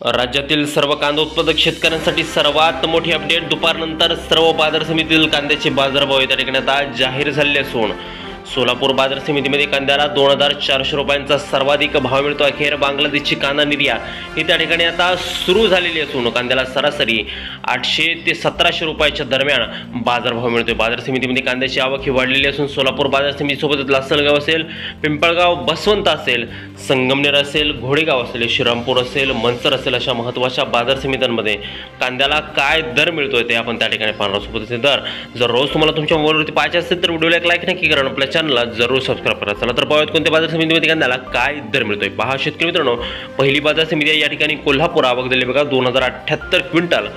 राज्यातील सर्व कांदा उत्पादक शेतकऱ्यांसाठी सर्वात मोठी अपडेट। दुपारनंतर सर्व बाजार समितीतील कांद्याचे बाजारभाव या ठिकाणी आता जाहीर झाले असून सोलापूर बाजार समितीमध्ये कांद्याला 2400 रुपयांचा सर्वाधिक भाव मिळतो। अखेर बांगलादेशची कांदा निर्यात ही त्या ठिकाणी आता सुरू झालेली असून कांद्याला सरासरी 800 ते 1700 रुपयाच्या दरम्यान बाजारभाव मिळतोय। बाजार समितीमध्ये कांद्याची आवक ही वाढलेली असून सोलापूर बाजार समितीसोबतच लासलगाव असेल, पिंपळगाव, बसवंत असेल, संगमनेर असेल, घोडेगाव असेल, श्रीरामपूर असेल, मनसर असेल अशा महत्त्वाच्या बाजार समित्यांमध्ये कांद्याला काय दर मिळतोय ते आपण त्या ठिकाणी पाहणार आहोत। सोबतच दर जर रोज तुम्हाला तुमच्या मोबाईलवरती पाहायचे असेल तर व्हिडिओला एक लाईक नक्की करा, आपल्या चॅनलला जरूर सबस्क्राइब करा। चला तर पाहूयात कोणत्या बाजार समितीमध्ये कांद्याला काय दर मिळतोय। पहा शेतकरी मित्रांनो, पहिली बाजार समिती आहे या ठिकाणी कोल्हापूर। आवक दिली बघा 2078 क्विंटल,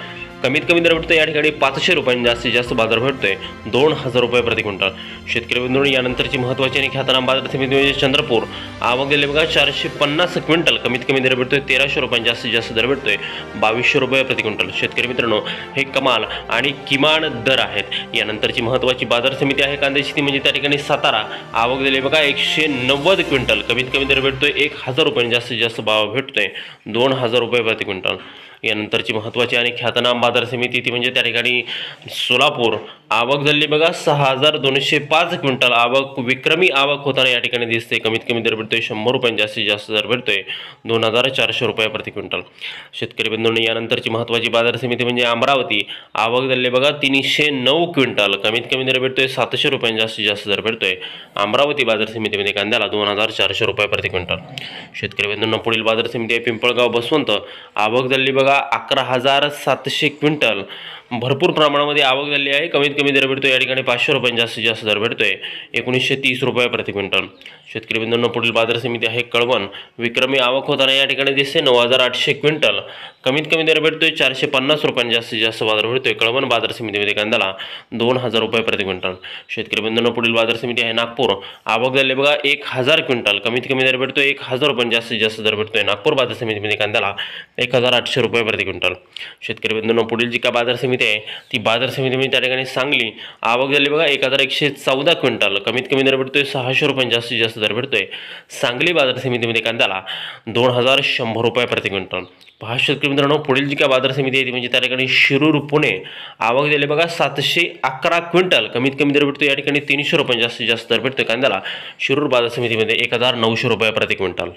कमीत कमी दर भेटतोय या ठिकाणी 500 रुपयांनी, जास्तीत जास्त बाजार भेटतोय 2000 रुपये प्रति क्विंटल। शेतकरी बंधूंनो, यानंतरची महत्त्वाची आणि ख्यातनाम बाजार समिती म्हणजे चंद्रपूर। आवक दिली बघा 450 क्विंटल, कमीत कमी दर भेटतोय 1300 रुपयांनी, जास्तीत जास्त दर भेटतोय 2200 रुपये प्रति क्विंटल। शेतकरी मित्रांनो, हे कमाल आणि किमान दर आहेत। यानंतरची महत्त्वाची बाजार समिती आहे कांद्याची, ती म्हणजे त्या ठिकाणी सातारा। आवक दिली बघा 190 क्विंटल, कमीत कमी दर भेटतोय 1000 रुपयांनी, जास्तीत जास्त भाव भेटतोय 2000 रुपये प्रति क्विंटल। यानंतरची महत्त्वाची आणि ख्यातनाम बाजार समिती ती म्हणजे त्या ठिकाणी सोलापूर। आवक झाली बघा 6205 क्विंटल, आवक विक्रमी आवक होताना या ठिकाणी दिसते। कमीत कमी दर भेटतोय 100 रुपयांनी, जास्तीत जास्त दर भेटतोय 2400 रुपये प्रति क्विंटल। शेतकरी बंधूंनी यानंतरची महत्त्वाची बाजार समिती म्हणजे अमरावती। आवक झाली बघा 309 क्विंटल, कमीत कमी दर भेटतोय 700 रुपयांनी, जास्तीत जास्त दर भेटतोय अमरावती बाजार समितीमध्ये कांद्याला 2400 रुपये प्रति क्विंटल। शेतकरी बंधूंना पुढील बाजार समिती आहे पिंपळगाव बसवंत। आवक झाली बघा 11700 क्विंटल, भरपूर प्रमाणामध्ये आवक झाली आहे। कमीत कमी दर भेटतोय या ठिकाणी 500 रुपयांनी, जास्तीत जास्त दर भेटतोय 1930 रुपये प्रति क्विंटल। शेतकरी बंधूंना पुढील बाजार समिती आहे कळवण। विक्रमी आवक होताना या ठिकाणी दिसते 9800 क्विंटल, कमीत कमी दर भेटतोय 450 रुपयांनी, जास्तीत जास्त बाजार भेटतोय कळवण बाजार समितीमध्ये कांद्याला 2000 रुपये प्रति क्विंटल। शेतकरी बंधूंना पुढील बाजार समिती आहे नागपूर। आवक झाली बघा 1000 क्विंटल, कमीत कमी दर भेटतोय 1000 रुपयांनी, जास्तीत जास्त दर भेटतोय नागपूर बाजार समितीमध्ये कांद्याला 1800 रुपये प्रति क्विंटल। शेतकरी बंधूंना पुढील जी का बाजार समिती आहे ती बाजार समितीमध्ये त्या ठिकाणी सांगली। आवक झाली बघा 1114 क्विंटल, कमीत कमी दर भेटतोय 600 रुपयांनी, जास्तीत जास्त दर भेटतोय सांगली बाजार समितीमध्ये कांद्याला 2100 रुपये प्रति क्विंटल। पहा शेतकरी मित्रांनो, पुढील जी का बाजार समिती आहे ती म्हणजे त्या ठिकाणी शिरूर पुणे। आवक दिली बघा 711 क्विंटल, कमीत कमी दर भेटतोय या ठिकाणी 300 रुपयांनी, जास्तीत जास्त दर भेटतोय कांद्याला शिरूर बाजार समितीमध्ये 1900 रुपये प्रति क्विंटल।